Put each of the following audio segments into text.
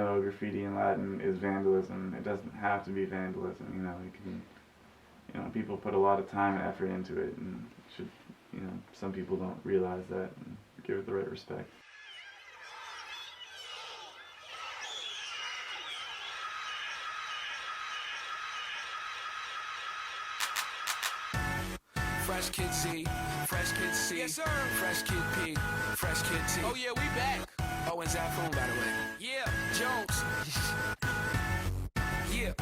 though graffiti in Latin is vandalism, it doesn't have to be vandalism. You know, people put a lot of time and effort into it, and some people don't realize that and give it the right respect. Fresh Kid Z, Fresh Kid C, yes sir. Fresh Kid P, Fresh Kid T. Oh yeah, we back. Oh, and Zafoon, by the way. Yeah, Jones. Yeah.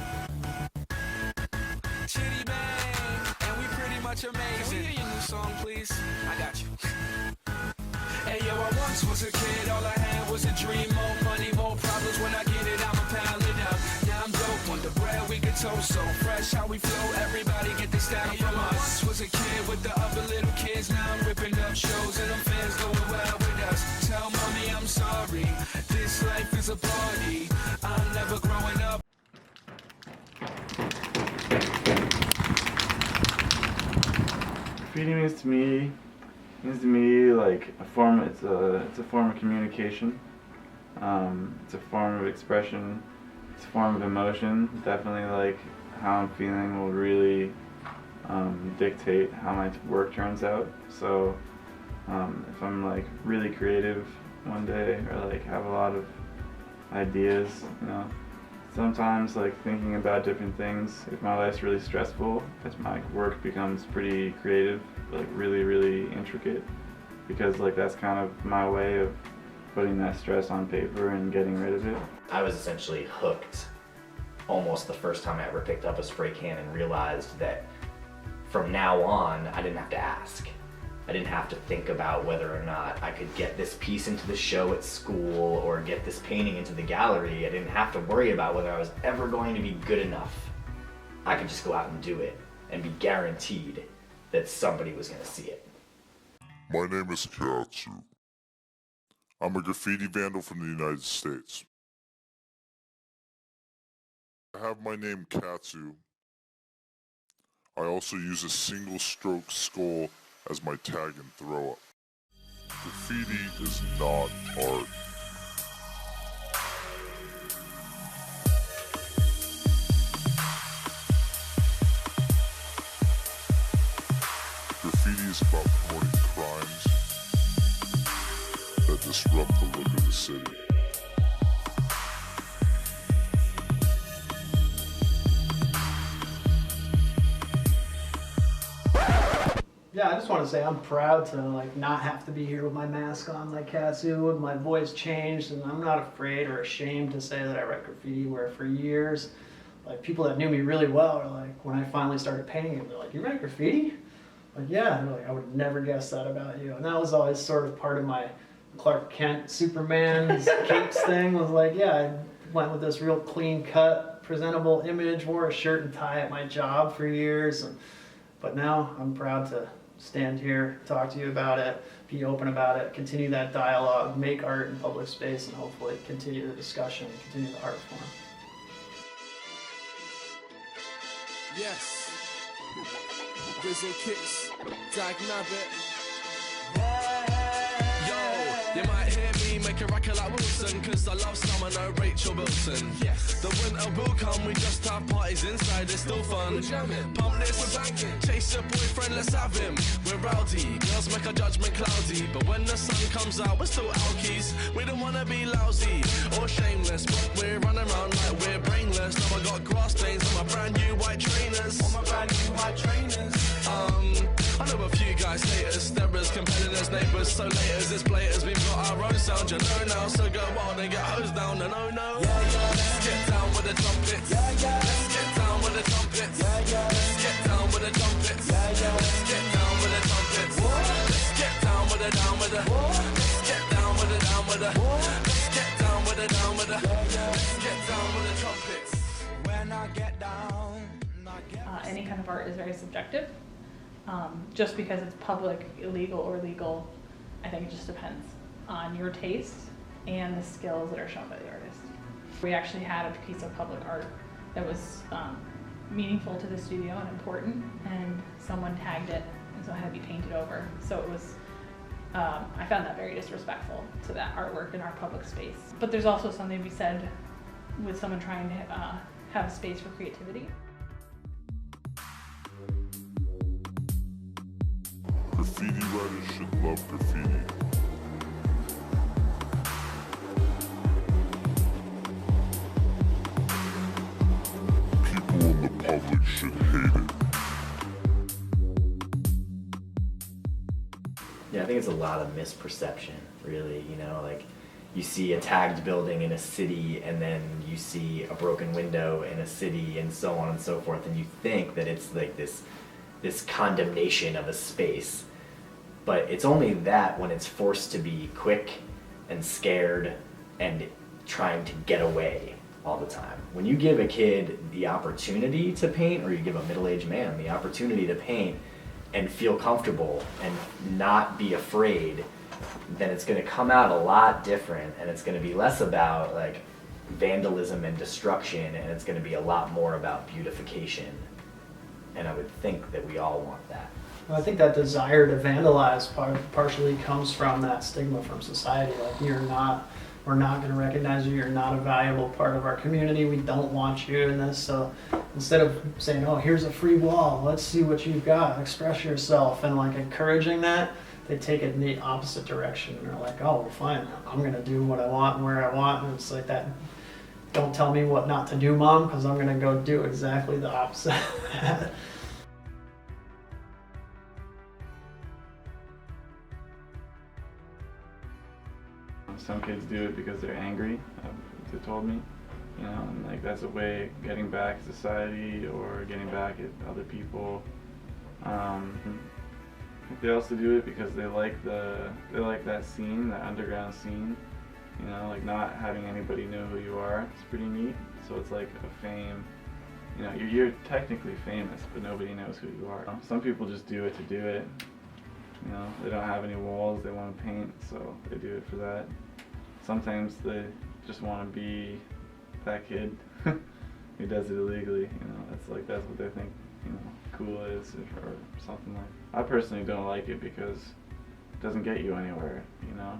Chitty bang, and we pretty much amazing. Can we hear your new song, please? I got you. Hey yo, I once was a kid, all I had was a dream. More money, more problems. When I get it, I'ma pile it up. Now I'm dope on the bread, we can toast so fresh. How we flow, everybody get this style from us. Once was a kid with the other little kids. Now I'm ripping up shows and them fans going wild with us. Tell mommy I'm sorry, this life is a party. I'm never growing up. Graffiti means to me like a form. It's a form of communication. It's a form of expression. It's a form of emotion. Definitely, like how I'm feeling will really dictate how my work turns out. So if I'm like really creative one day, or like have a lot of ideas, sometimes like thinking about different things. If my life's really stressful, my work becomes pretty creative, like really, really intricate, because like that's kind of my way of putting that stress on paper and getting rid of it. I was essentially hooked almost the first time I ever picked up a spray can and realized that from now on, I didn't have to ask. I didn't have to think about whether or not I could get this piece into the show at school or get this painting into the gallery. I didn't have to worry about whether I was ever going to be good enough. I could just go out and do it and be guaranteed that somebody was going to see it. My name is Katsu. I'm a graffiti vandal from the United States. I have my name Katsu. I also use a single stroke skull as my tag and throw up. Graffiti is not art. Graffiti is about promoting crimes that disrupt the look of the city. Yeah, I just want to say I'm proud to not have to be here with my mask on like Katsu, and my voice changed, and I'm not afraid or ashamed to say that I write graffiti, where for years, people that knew me really well are when I finally started painting it, they're like, "You write graffiti?" Yeah, and they're like, "I would never guess that about you." And that was always sort of part of my Clark Kent, Superman, capes thing, was yeah, I went with this real clean cut, presentable image, wore a shirt and tie at my job for years, but now I'm proud to stand here, talk to you about it, be open about it, continue that dialogue, make art in public space, and hopefully continue the discussion, continue the art form. Yes. Grizzle kicks, Dag Nabbit. Yo, you might hear me make a record like Wilson, cause I love Summer, no Rachel Wilson. Yes. The winter will come, we just have parties inside, it's still fun. We're jamming, pump this, we're banging. Chase your boyfriend, let's have him. We're rowdy, girls make our judgment cloudy, but when the sun comes out, we're still alkies. We don't wanna be lousy or shameless, but we're running around like we're brainless. Now I got grass stains on my brand new white trainers. I know a few guys hate us, terrors, competitors, neighbours, so laters, it's blaters, we've got our own sound, you know now, so go wild and get hosed down, and oh no. Let's get down with the trumpets. Let's get down with the trumpets. Let's get down with the trumpets. Let's get down with the trumpets. Let's get down with the down with the. Let's get down with the down with the. Let's get down with the down with the. Let's get down with the trumpets. When I get down, any kind of art is very subjective. Just because it's public, illegal, or legal, I think it just depends on your taste and the skills that are shown by the artist. We actually had a piece of public art that was meaningful to the studio and important, and someone tagged it, and so it had to be painted over. So it was, I found that very disrespectful to that artwork in our public space. But there's also something to be said with someone trying to have a space for creativity. Graffiti writers should love graffiti. People in the public should hate it. Yeah, I think it's a lot of misperception, really, you know, like you see a tagged building in a city and then you see a broken window in a city and so on and so forth, and you think that it's like this condemnation of a space. But it's only that when it's forced to be quick and scared and trying to get away all the time. When you give a kid the opportunity to paint, or you give a middle-aged man the opportunity to paint and feel comfortable and not be afraid, then it's going to come out a lot different, and it's going to be less about like vandalism and destruction, and it's going to be a lot more about beautification. And I would think that we all want that. Well, I think that desire to vandalize partially comes from that stigma from society. Like, we're not going to recognize you, you're not a valuable part of our community, we don't want you in this. So instead of saying, oh, here's a free wall, let's see what you've got, express yourself, and like encouraging that, they take it in the opposite direction. They're like, oh, well, fine, I'm going to do what I want and where I want. And it's like that, don't tell me what not to do, Mom, because I'm going to go do exactly the opposite of that. Some kids do it because they're angry, they told me, you know, and like that's a way of getting back at society or getting back at other people. They also do it because they like that scene, that underground scene, you know, like not having anybody know who you are. It's pretty neat. So it's like a fame, you know, you're technically famous, but nobody knows who you are. Some people just do it to do it. You know, they don't have any walls they want to paint, so they do it for that. Sometimes they just want to be that kid who does it illegally. You know, that's what they think, you know, cool is, or something like. I personally don't like it because it doesn't get you anywhere. You know,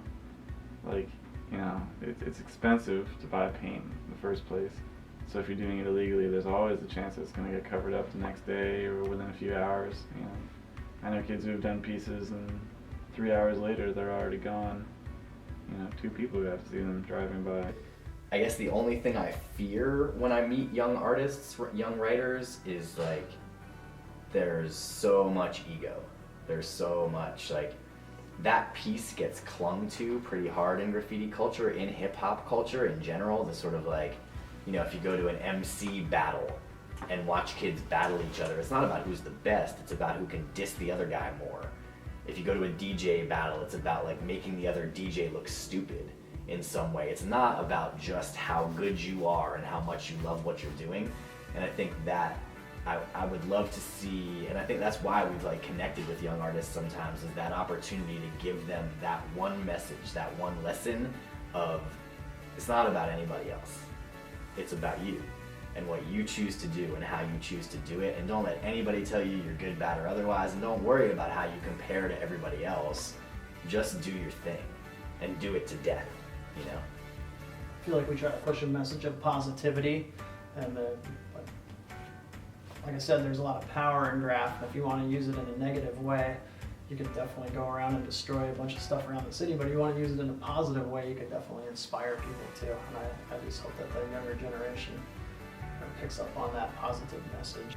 like, you know, it's expensive to buy paint in the first place. So if you're doing it illegally, there's always the chance that it's going to get covered up the next day or within a few hours. You know. I know kids who have done pieces and 3 hours later they're already gone. You know, 2 people who have to see them driving by. I guess the only thing I fear when I meet young artists, young writers, is like there's so much ego. There's so much, like, that piece gets clung to pretty hard in graffiti culture, in hip hop culture in general. The sort of like, you know, if you go to an MC battle and watch kids battle each other, it's not about who's the best, it's about who can diss the other guy more. If you go to a DJ battle, it's about like making the other DJ look stupid in some way. It's not about just how good you are and how much you love what you're doing. And I think that I would love to see, and I think that's why we've like connected with young artists sometimes, is that opportunity to give them that one message, that one lesson of, it's not about anybody else, it's about you and what you choose to do and how you choose to do it. And don't let anybody tell you you're good, bad, or otherwise, and don't worry about how you compare to everybody else. Just do your thing and do it to death, you know? I feel like we try to push a message of positivity, and like I said, there's a lot of power in graph. If you want to use it in a negative way, you could definitely go around and destroy a bunch of stuff around the city, but if you want to use it in a positive way, you could definitely inspire people too. And I just hope that the younger generation picks up on that positive message.